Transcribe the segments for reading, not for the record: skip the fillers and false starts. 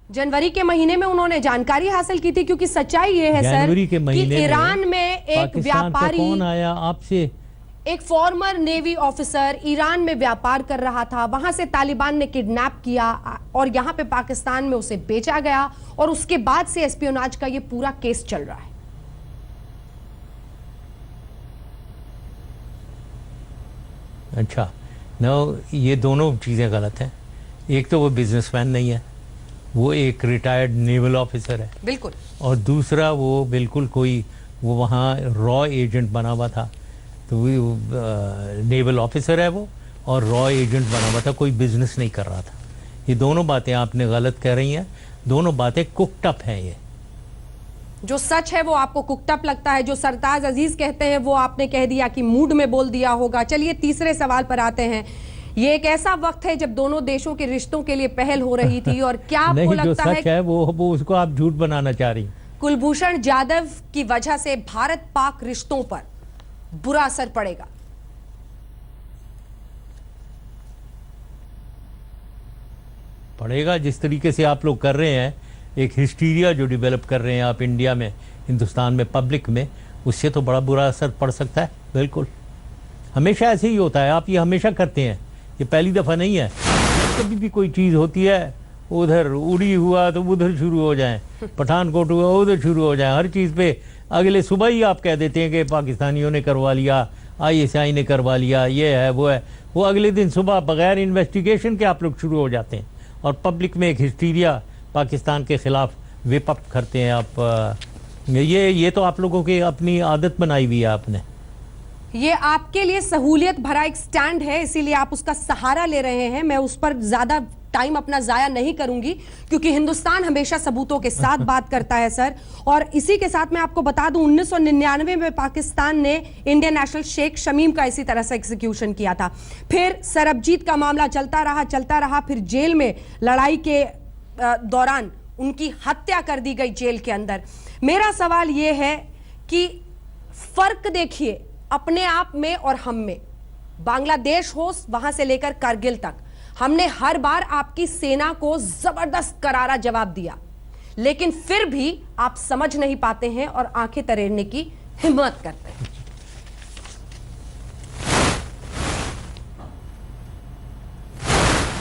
जनवरी के महीने में उन्होंने जानकारी हासिल की थी, क्योंकि सच्चाई ये है सर कि ईरान में एक व्यापारी, कौन आया आपसे, एक फॉर्मर नेवी ऑफिसर ईरान में व्यापार कर रहा था, वहां से तालिबान ने किडनैप किया और यहां पे पाकिस्तान में उसे बेचा गया और उसके बाद से एस्पियोनाज का ये पूरा केस चल रहा है। अच्छा, ये दोनों चीज़ें गलत हैं। एक तो वो बिजनेसमैन नहीं है, वो एक रिटायर्ड नेवल ऑफिसर है बिल्कुल, और दूसरा वो बिल्कुल कोई वो वहाँ रॉ एजेंट बना हुआ था, तो वो नेवल ऑफिसर है वो और रॉ एजेंट बना हुआ था, कोई बिजनेस नहीं कर रहा था। ये दोनों बातें आपने गलत कह रही हैं, दोनों बातें कुकटअप हैं। ये जो सच है वो आपको कुकटअप लगता है, जो सरताज अजीज कहते हैं वो आपने कह दिया कि मूड में बोल दिया होगा। चलिए तीसरे सवाल पर आते हैं। ये एक ऐसा वक्त है जब दोनों देशों के रिश्तों के लिए पहल हो रही थी और क्या आपको लगता जो सच है वो उसको आप झूठ बनाना चाह रही हैं। कुलभूषण जाधव की वजह से भारत पाक रिश्तों पर बुरा असर पड़ेगा? पड़ेगा, जिस तरीके से आप लोग कर रहे हैं, एक हिस्टीरिया जो डेवलप कर रहे हैं आप इंडिया में, हिंदुस्तान में, पब्लिक में, उससे तो बड़ा बुरा असर पड़ सकता है। बिल्कुल, हमेशा ऐसे ही होता है, आप ये हमेशा करते हैं, ये पहली दफ़ा नहीं है। कभी भी कोई चीज़ होती है, उधर उड़ी हुआ तो उधर शुरू हो जाए, पठानकोट हुआ उधर शुरू हो जाए, हर चीज़ पे अगले सुबह ही आप कह देते हैं कि पाकिस्तानियों ने करवा लिया, ISI ने करवा लिया, ये है वो है। वो अगले दिन सुबह बगैर इन्वेस्टिगेशन के आप लोग शुरू हो जाते हैं और पब्लिक में एक हिस्टीरिया पाकिस्तान के ख़िलाफ़ विप अप करते हैं आप। ये तो आप लोगों की अपनी आदत बनाई हुई है आपने। ये आपके लिए सहूलियत भरा एक स्टैंड है, इसीलिए आप उसका सहारा ले रहे हैं। मैं उस पर ज्यादा टाइम अपना जाया नहीं करूंगी, क्योंकि हिंदुस्तान हमेशा सबूतों के साथ बात करता है सर। और इसी के साथ मैं आपको बता दूं, 1999 में पाकिस्तान ने इंडियन नेशनल शेख शमीम का इसी तरह से एग्जीक्यूशन किया था। फिर सरबजीत का मामला चलता रहा, फिर जेल में लड़ाई के दौरान उनकी हत्या कर दी गई जेल के अंदर। मेरा सवाल यह है कि फर्क देखिए अपने आप में और हम में। बांग्लादेश हो, वहां से लेकर कारगिल तक, हमने हर बार आपकी सेना को जबरदस्त करारा जवाब दिया, लेकिन फिर भी आप समझ नहीं पाते हैं और आंखें तरेड़ने की हिम्मत करते हैं।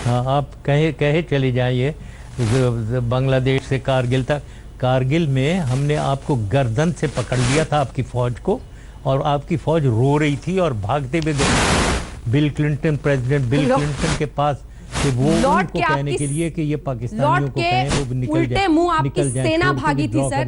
हाँ, आप कहे चले जाइए बांग्लादेश से कारगिल तक। कारगिल में हमने आपको गर्दन से पकड़ लिया था, आपकी फौज को, और आपकी फौज रो रही थी और भागते हुए bill Clinton, president bill Clinton के पास कि वो उनको कहने के लिए कि ये पाकिस्तानियों को कहें वो निकल जाए, उल्टे मुंह आपकी सेना भागी थी सर।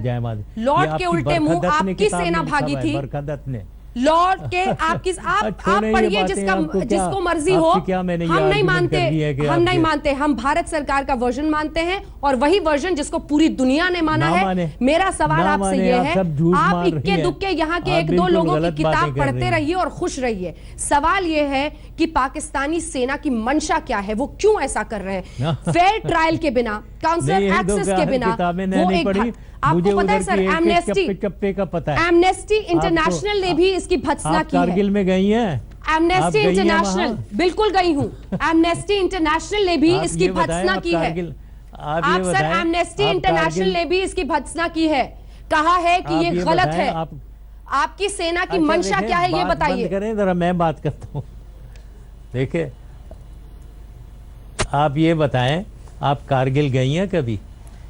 लौट के उल्टे मुंह आपकी सेना भागी थी। बरकत ने लौट के आप पढ़िए जिसको मर्जी हो। हम नहीं मानते, हम भारत सरकार का वर्जन मानते हैं और वही वर्जन जिसको पूरी दुनिया ने माना है। मेरा सवाल आपसे यह है, आप इक्के दुक्के यहाँ के एक दो लोगों की किताब पढ़ते रहिए और खुश रहिए। सवाल यह है कि पाकिस्तानी सेना की मंशा क्या है, वो क्यों ऐसा कर रहे हैं? फेयर ट्रायल के बिना, काउंसलर एक्सेस के बिना, वो एक, आपको पता है सर, एमनेस्टी इंटरनेशनल ने भी इसकी भत्सना की है। कारगिल में गई हैं? एमनेस्टी इंटरनेशनल, बिल्कुल गई हूं। एमनेस्टी इंटरनेशल ने भी इसकी भत्सना की है। आप सर, एमनेस्टी इंटरनेशनल ने भी इसकी भत्सना की है, कहा है कि ये गलत है। आपकी सेना की मंशा क्या है, ये बताइए। करें जरा, मैं बात करता हूँ। देखिए, आप ये बताएं, आप कारगिल गई हैं कभी?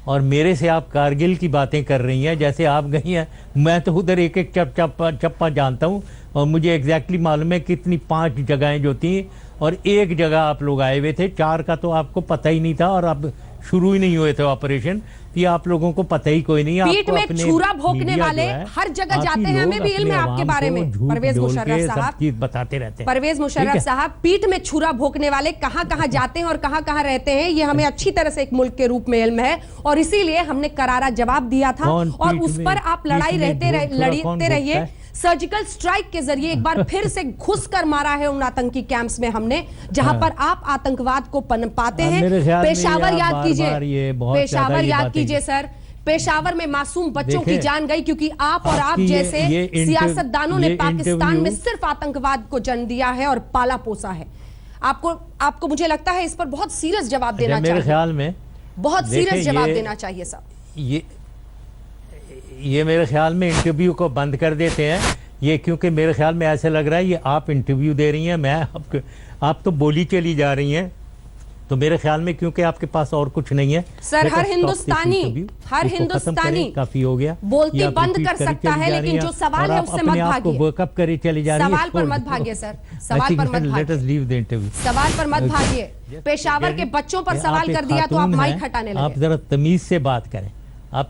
और मेरे से आप कारगिल की बातें कर रही हैं जैसे आप गई हैं। मैं तो उधर एक एक चप्पा जानता हूँ और मुझे एग्जैक्टली मालूम है कितनी 5 जगहें जो थी, और एक जगह आप लोग आए हुए थे, 4 का तो आपको पता ही नहीं था और अब शुरू ही नहीं हुए थे ऑपरेशन। ये आप लोगों को पता ही कोई नहीं। पीठ में छुरा भोंकने वाले हर जगह जाते हैं, हमें भी इल्म है आपके बारे में। परवेज मुशर्रफ साहब बताते रहते हैं। परवेज मुशर्रफ साहब, पीठ में छुरा भोंकने वाले कहां कहां जाते हैं और कहां कहां रहते हैं, ये हमें अच्छी तरह से एक मुल्क के रूप में इल्म है और इसीलिए हमने करारा जवाब दिया था और उस पर आप लड़ते रहिए। सर्जिकल स्ट्राइक के जरिए एक बार फिर से घुस कर मारा है उन आतंकी कैंप्स में हमने, जहां पर आप आतंकवाद को पाते हैं। पेशावर याद कीजिए, पेशावर याद कीजिए सर, पेशावर में मासूम बच्चों की जान गई क्योंकि आप और आप जैसे सियासतदानों ने पाकिस्तान में सिर्फ आतंकवाद को जन्म दिया है और पाला पोसा है। आपको मुझे लगता है इस पर बहुत सीरियस जवाब देना चाहिए। मेरे ख्याल में बहुत सीरियस देखिए, जवाब ये- देना चाहिए साहब। ये मेरे ख्याल में इंटरव्यू को बंद कर देते हैं ये, क्योंकि मेरे ख्याल में ऐसे लग रहा है ये आप इंटरव्यू दे रही हैं, मैं आप तो बोली चली जा रही हैं, तो मेरे ख्याल में क्योंकि आपके पास और कुछ नहीं है। Sir, let us her stop this Hindustani interview, हर इसको खत्म हिंदुस्तानी करें, काफी हो गया, बोलती ये आप बंद repeat कर करी सकता चली है, जा लेकिन रही हैं जो सवाल और है आप उससे अपने मत आप को भागिए। वर्कअप करे चली जा रही है। सवाल पर मत भागिए सर, सवाल पर मत लेट अस भागिए, लीव द इंटरव्यू। सवाल पर मत भागिए। पेशावर के बच्चों पर सवाल कर दिया तो आप माइक हटाने आप लगे। जरा तमीज से बात करें, आप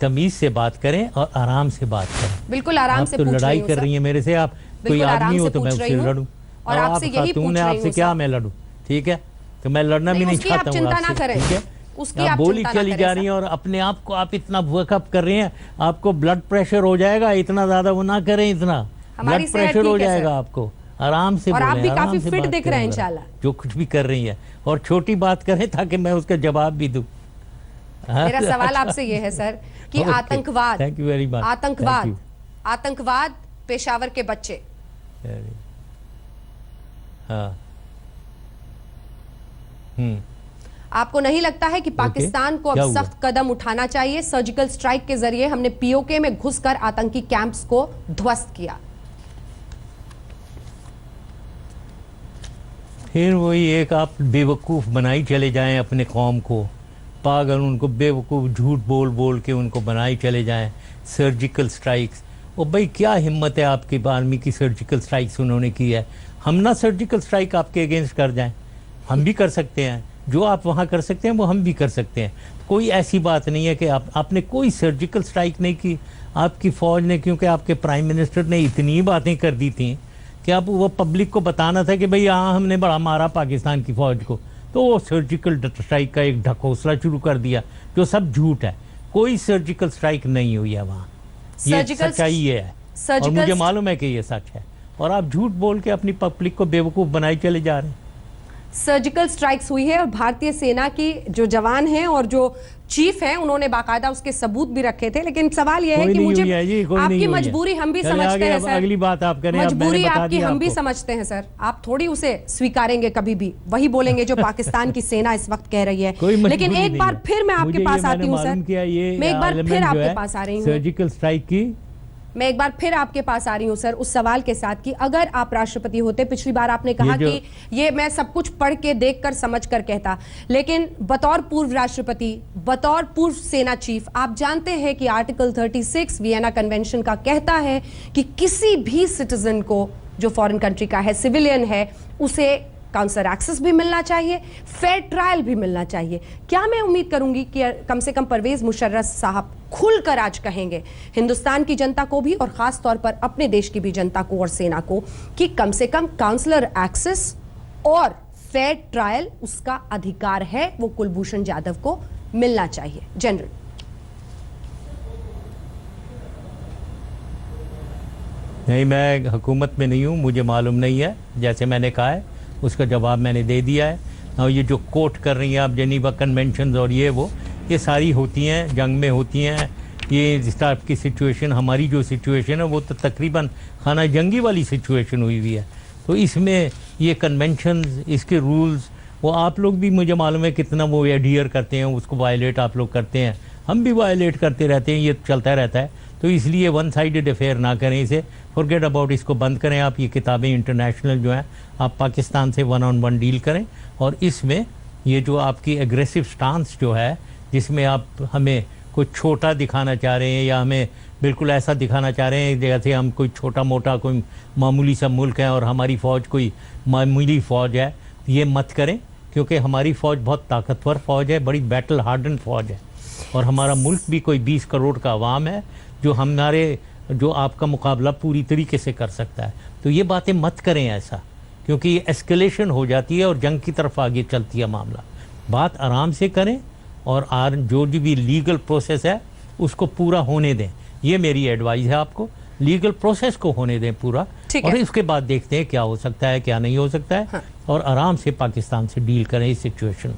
तमीज से बात करें और आराम से बात करें। बिल्कुल आराम आप से तो पूछ लड़ाई रही हूं कर सर। रही हैं मेरे से, आप कोई बिल्कुल आराम आदमी हो से तो मैं पूछ रही उससे हूं लड़ूं, और आपसे आप यही खातून पूछ है, रही आपसे हूं क्या सर। मैं लड़ूं? ठीक है, तो मैं लड़ना भी नहीं, नहीं उसकी आप चाहता हूं चिंता ना आपसे, करें। ठीक है? उसकी आप आप बोली चिंता ना चली करें जा सर। रही हैं और अपने आप को आप इतना वर्कअप कर रहे हैं, आपको ब्लड प्रेशर हो जाएगा, इतना ज्यादा वो ना करें, इतना हमारी ब्लड सेहत प्रेशर हो ठीक है, जाएगा सर। आपको। आराम से और आप बोलें, भी आराम काफी से फिट बात दिख करें रहे हैं जरा। इंशाल्लाह। जो कुछ भी कर रही है और छोटी बात करें ताकि मैं उसका जवाब भी दूं। मेरा सवाल आपसे ये है सर कि Okay. आतंकवाद, Thank you very much. आतंकवाद, Thank you. आतंकवाद, पेशावर के बच्चे, हाँ, आपको नहीं लगता है कि पाकिस्तान को क्या अब हुआ? सख्त कदम उठाना चाहिए? सर्जिकल स्ट्राइक के जरिए हमने पीओके में घुसकर आतंकी कैंप्स को ध्वस्त किया। फिर वही एक आप बेवकूफ़ बनाई चले जाएं अपने कौम को, पागल, उनको बेवकूफ़ झूठ बोल बोल के उनको बनाई चले जाएं। सर्जिकल स्ट्राइक्स, ओ भाई क्या हिम्मत है आपकी आर्मी की, सर्जिकल स्ट्राइक्स उन्होंने की है। हम ना सर्जिकल स्ट्राइक आपके अगेंस्ट कर जाएं, हम भी कर सकते हैं, जो आप वहाँ कर सकते हैं वो हम भी कर सकते हैं। कोई ऐसी बात नहीं है कि आपने कोई सर्जिकल स्ट्राइक नहीं की आपकी फ़ौज ने, क्योंकि आपके प्राइम मिनिस्टर ने इतनी बातें कर दी थी कि आप वो पब्लिक को बताना था कि भाई हाँ हमने बड़ा मारा पाकिस्तान की फ़ौज को, तो वो सर्जिकल स्ट्राइक का एक ढकोसला शुरू कर दिया जो सब झूठ है। कोई सर्जिकल स्ट्राइक नहीं हुई है वहाँ, ये सच्चाई ये है और मुझे मालूम है कि ये सच है, और आप झूठ बोल के अपनी पब्लिक को बेवकूफ़ बनाई चले जा रहे हैं। सर्जिकल स्ट्राइक्स हुई है और भारतीय सेना की जो जवान हैं और जो चीफ हैं उन्होंने बाकायदा उसके सबूत भी रखे थे, लेकिन सवाल यह है कि मुझे आपकी मजबूरी हम भी समझते हैं सर। अगली बात आप करें, मजबूरी आपकी हम भी समझते हैं सर, आप थोड़ी उसे स्वीकारेंगे, कभी भी वही बोलेंगे जो पाकिस्तान की सेना इस वक्त कह रही है। लेकिन एक बार फिर मैं आपके पास आती हूँ सर, मैं एक बार फिर आपके पास आ रही हूँ, सर्जिकल स्ट्राइक की मैं एक बार फिर आपके पास आ रही हूं सर उस सवाल के साथ कि अगर आप राष्ट्रपति होते, पिछली बार आपने कहा कि ये मैं सब कुछ पढ़ के देख कर समझ कर कहता, लेकिन बतौर पूर्व राष्ट्रपति, बतौर पूर्व सेना चीफ, आप जानते हैं कि आर्टिकल 36 वियना कन्वेंशन का कहता है कि किसी भी सिटीजन को जो फॉरेन कंट्री का है, सिविलियन है, उसे काउंसलर एक्सेस भी मिलना चाहिए, फेयर ट्रायल भी मिलना चाहिए। क्या मैं उम्मीद करूंगी कि कम से कम परवेज मुशर्रफ साहब खुलकर आज कहेंगे हिंदुस्तान की जनता को भी और खास तौर पर अपने देश की भी जनता को और सेना को कि कम से कम काउंसलर एक्सेस और फेयर ट्रायल उसका अधिकार है, वो कुलभूषण जाधव को मिलना चाहिए। जनरल नहीं, मैं हुकूमत में नहीं हूँ, मुझे मालूम नहीं है, जैसे मैंने कहा है उसका जवाब मैंने दे दिया है। और ये जो कोट कर रही हैं आप जेनीवा कन्वेंशंस और ये सारी होती हैं, जंग में होती हैं। ये इस टाइप की सिचुएशन, हमारी जो सिचुएशन है वो तो तकरीबन खाना जंगी वाली सिचुएशन हुई हुई है, तो इसमें ये कन्वेंशंस, इसके रूल्स, वो आप लोग भी मुझे मालूम है कितना वो एडियर करते हैं, उसको वायलेट आप लोग करते हैं, हम भी वायलेट करते रहते हैं, ये चलता रहता है। तो इसलिए वन साइडेड अफेयर ना करें, इसे फॉरगेट अबाउट, इसको बंद करें। आप ये किताबें इंटरनेशनल जो हैं, आप पाकिस्तान से 1-on-1 डील करें, और इसमें ये जो आपकी एग्रेसिव स्टांस जो है, जिसमें आप हमें कोई छोटा दिखाना चाह रहे हैं या हमें बिल्कुल ऐसा दिखाना चाह रहे हैं जैसे हम कोई छोटा मोटा कोई मामूली सा मुल्क है और हमारी फ़ौज कोई मामूली फ़ौज है, ये मत करें, क्योंकि हमारी फ़ौज बहुत ताकतवर फ़ौज है, बड़ी बैटल हार्डन फ़ौज है, और हमारा मुल्क भी कोई 20 करोड़ का अवाम है जो आपका मुकाबला पूरी तरीके से कर सकता है। तो ये बातें मत करें ऐसा, क्योंकि ये एस्केलेशन हो जाती है और जंग की तरफ आगे चलती है मामला। बात आराम से करें और जो भी लीगल प्रोसेस है उसको पूरा होने दें, ये मेरी एडवाइस है आपको। लीगल प्रोसेस को होने दें पूरा, और इसके बाद देखते हैं क्या हो सकता है क्या नहीं हो सकता है। हाँ। और आराम से पाकिस्तान से डील करें इस सिचुएशन।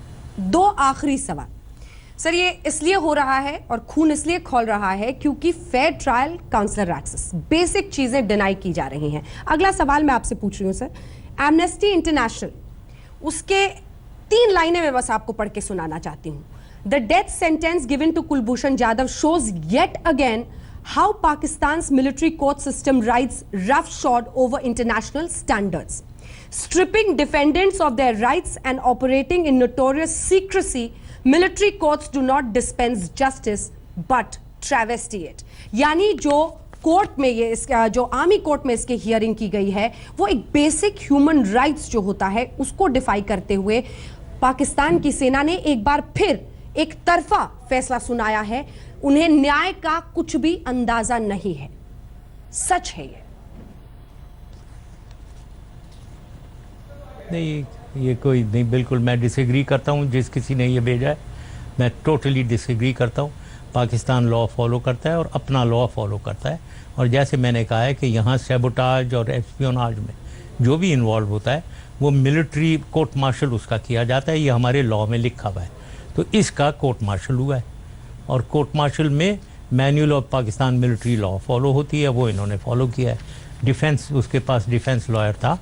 2 आखिरी सवाल सर, ये इसलिए हो रहा है और खून इसलिए खौल रहा है क्योंकि fair trial, counsellor access, basic चीजें डिनाई की जा रही हैं। अगला सवाल मैं आपसे पूछ रही हूं सर, एमनेस्टी इंटरनेशनल, उसके 3 लाइनें मैं बस आपको पढ़ के सुनाना चाहती हूं। The death sentence given to Kulbhushan Jadhav shows yet again how Pakistan's military court system rides roughshod over international standards, stripping defendants of their rights and operating in notorious secrecy. Military courts do not dispense justice but travesty it. यानी जो court में ये इसका जो army court में इसके hearing की गई है वो एक बेसिक ह्यूमन राइट्स जो होता है उसको डिफाई करते हुए पाकिस्तान की सेना ने एक बार फिर एक तरफा फैसला सुनाया है। उन्हें न्याय का कुछ भी अंदाजा नहीं है। सच है ये। नहीं, ये कोई नहीं, बिल्कुल मैं डिसएग्री करता हूँ। जिस किसी ने ये भेजा है मैं टोटली डिसएग्री करता हूँ। पाकिस्तान लॉ फॉलो करता है और अपना लॉ फॉलो करता है। और जैसे मैंने कहा है कि यहाँ सैबोटाज और एस्पियोनाज में जो भी इन्वॉल्व होता है वो मिलिट्री कोर्ट मार्शल उसका किया जाता है। ये हमारे लॉ में लिखा हुआ है। तो इसका कोर्ट मार्शल हुआ है और कोर्ट मार्शल में manual of Pakistan military law follow होती है, वो इन्होंने फॉलो किया है। डिफेंस, उसके पास डिफेंस लॉयर था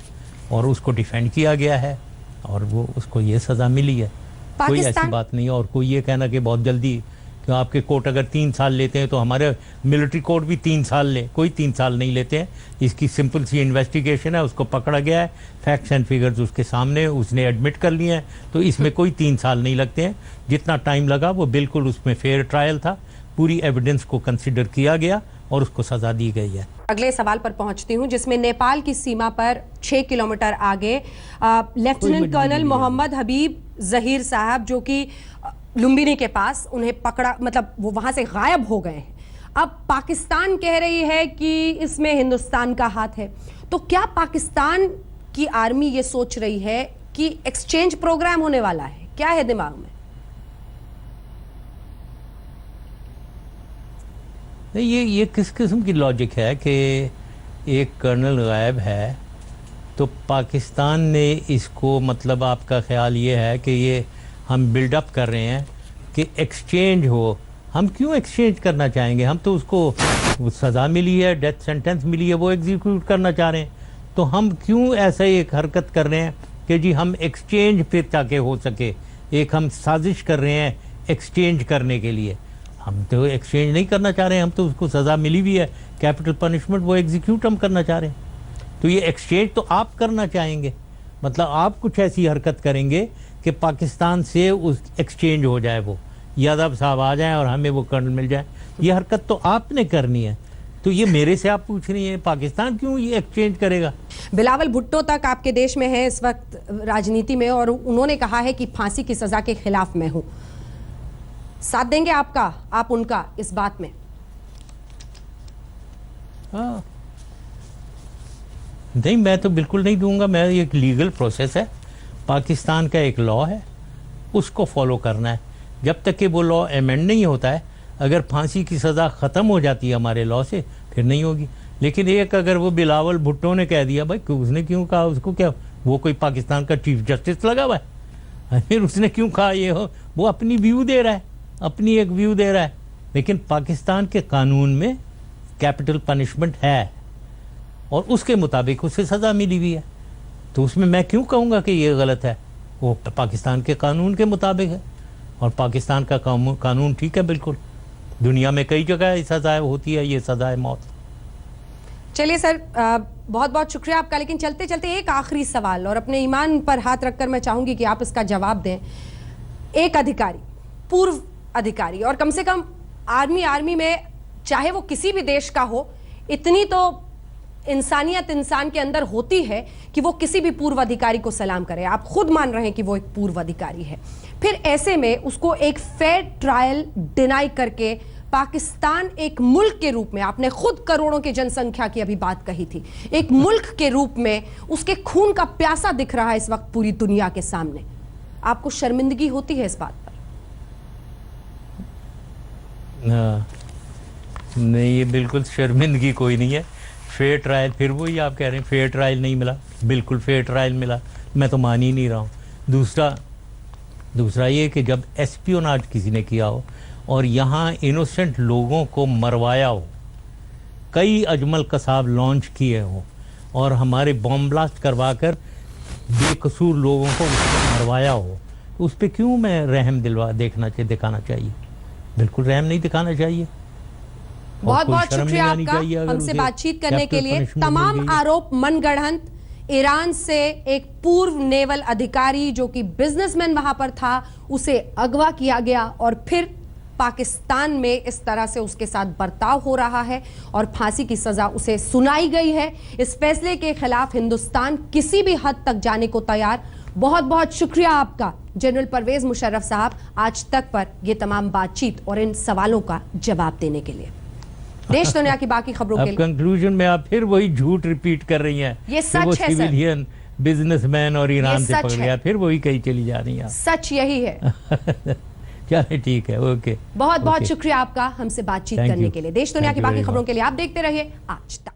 और उसको डिफेंड किया गया है और वो उसको ये सज़ा मिली है। कोई ऐसी बात नहीं है। और कोई ये कहना कि बहुत जल्दी कि आपके कोर्ट अगर 3 साल लेते हैं तो हमारे मिलिट्री कोर्ट भी 3 साल ले, कोई 3 साल नहीं लेते हैं। इसकी सिंपल सी इन्वेस्टिगेशन है, उसको पकड़ा गया है, फैक्ट्स एंड फिगर्स उसके सामने, उसने एडमिट कर लिए हैं, तो इसमें कोई 3 साल नहीं लगते हैं। जितना टाइम लगा वो बिल्कुल उसमें फेयर ट्रायल था, पूरी एविडेंस को कंसिडर किया गया और उसको सज़ा दी गई है। अगले सवाल पर पहुंचती हूं जिसमें नेपाल की सीमा पर 6 किलोमीटर आगे लेफ्टिनेंट कर्नल मोहम्मद हबीब जहीर साहब जो कि लुम्बिनी के पास, उन्हें पकड़ा, मतलब वो वहां से गायब हो गए हैं। अब पाकिस्तान कह रही है कि इसमें हिंदुस्तान का हाथ है। तो क्या पाकिस्तान की आर्मी ये सोच रही है कि एक्सचेंज प्रोग्राम होने वाला है? क्या है दिमाग में? नहीं, ये किस किस्म की लॉजिक है कि एक कर्नल गायब है तो पाकिस्तान ने इसको, मतलब आपका ख्याल ये है कि ये हम बिल्डअप कर रहे हैं कि एक्सचेंज हो। हम क्यों एक्सचेंज करना चाहेंगे? हम तो उसको सज़ा मिली है, डेथ सेंटेंस मिली है, वो एग्जीक्यूट करना चाह रहे हैं। तो हम क्यों ऐसा एक हरकत कर रहे हैं कि जी हम एक्सचेंज फिर ताकि हो सके? एक हम साजिश कर रहे हैं एक्सचेंज करने के लिए। हम तो एक्सचेंज नहीं करना चाह रहे हैं, हम तो उसको सज़ा मिली भी है, कैपिटल पनिशमेंट, वो एग्जीक्यूट हम करना चाह रहे हैं। तो ये एक्सचेंज तो आप करना चाहेंगे, मतलब आप कुछ ऐसी हरकत करेंगे कि पाकिस्तान से उस एक्सचेंज हो जाए, वो यादव साहब आ जाएं और हमें वो कर्नल मिल जाए। ये हरकत तो आपने करनी है। तो ये मेरे से आप पूछ रही हैं पाकिस्तान क्यों ये एक्सचेंज करेगा? बिलावल भुट्टो तक आपके देश में है इस वक्त राजनीति में और उन्होंने कहा है कि फांसी की सजा के खिलाफ मैं हूं। साथ देंगे आपका, आप उनका इस बात में? हाँ, नहीं, मैं तो बिल्कुल नहीं दूंगा। मैं, एक लीगल प्रोसेस है, पाकिस्तान का एक लॉ है, उसको फॉलो करना है। जब तक कि वो लॉ अमेंड नहीं होता है, अगर फांसी की सज़ा ख़त्म हो जाती है हमारे लॉ से, फिर नहीं होगी। लेकिन एक अगर वो बिलावल भुट्टो ने कह दिया, भाई उसने क्यों कहा, उसको क्या, वो कोई पाकिस्तान का चीफ जस्टिस लगा हुआ है, फिर उसने क्यों कहा ये हो? वो अपनी व्यू दे रहा है, अपनी एक व्यू दे रहा है। लेकिन पाकिस्तान के कानून में कैपिटल पनिशमेंट है और उसके मुताबिक उसे सज़ा मिली हुई है। तो उसमें मैं क्यों कहूँगा कि ये गलत है? वो पाकिस्तान के कानून के मुताबिक है और पाकिस्तान का कानून ठीक है बिल्कुल। दुनिया में कई जगह सज़ाएँ होती है, ये सज़ाए मौत। चलिए सर, बहुत बहुत शुक्रिया आपका। लेकिन चलते चलते एक आखिरी सवाल, और अपने ईमान पर हाथ रखकर मैं चाहूंगी कि आप इसका जवाब दें। एक अधिकारी, पूर्व अधिकारी, और कम से कम आर्मी में, चाहे वो किसी भी देश का हो, इतनी तो इंसानियत इंसान के अंदर होती है कि वो किसी भी पूर्व अधिकारी को सलाम करे। आप खुद मान रहे हैं कि वो एक पूर्व अधिकारी है, फिर ऐसे में उसको एक फेयर ट्रायल डिनाई करके पाकिस्तान एक मुल्क के रूप में, आपने खुद करोड़ों की जनसंख्या की अभी बात कही थी, एक मुल्क के रूप में उसके खून का प्यासा दिख रहा है इस वक्त पूरी दुनिया के सामने। आपको शर्मिंदगी होती है इस बात पर? नहीं, ये बिल्कुल शर्मिंदगी कोई नहीं है। फेयर ट्रायल, फिर वही आप कह रहे हैं फेयर ट्रायल नहीं मिला, बिल्कुल फेयर ट्रायल मिला। मैं तो मान ही नहीं रहा हूँ। दूसरा ये कि जब एस्पियोनाज किसी ने किया हो और यहाँ इनोसेंट लोगों को मरवाया हो, कई अजमल कसाब लॉन्च किए हो और हमारे बॉम्ब ब्लास्ट करवा कर बेकसूर लोगों को मरवाया हो, उस पर क्यों मैं रहम दिखाना चाहिए? बिल्कुल रहम नहीं दिखाना चाहिए। बहुत कोई बहुत शर्म शुक्रिया नहीं आनी आपका चाहिए अगर हमसे उसे बातचीत करने के capital लिए। punishment मिल तमाम गई है। आरोप मनगढ़ंत। ईरान से एक पूर्व नेवल अधिकारी जो कि बिजनेसमैन वहां पर था, उसे अगवा किया गया और फिर पाकिस्तान में इस तरह से उसके साथ बर्ताव हो रहा है और फांसी की सजा उसे सुनाई गई है। इस फैसले के खिलाफ हिंदुस्तान किसी भी हद तक जाने को तैयार। बहुत बहुत शुक्रिया आपका जनरल परवेज मुशर्रफ साहब, आज तक पर ये तमाम बातचीत और इन सवालों का जवाब देने के लिए। देश दुनिया की बाकी खबरों के अब लिए कंक्लूजन में आप फिर वही झूठ रिपीट कर रही हैं। ये कि वो सच है सर। सिविलियन बिजनेसमैन और ईरान से सच पकड़ है। गया, फिर वही कहीं चली जा रही हैं आप। सच यही है। चलिए ठीक है, ओके। बहुत बहुत ओके। शुक्रिया आपका हमसे बातचीत Thank करने you. के लिए। देश दुनिया Thank की you बाकी very खबरों much. के लिए आप देखते रहिए आज तक।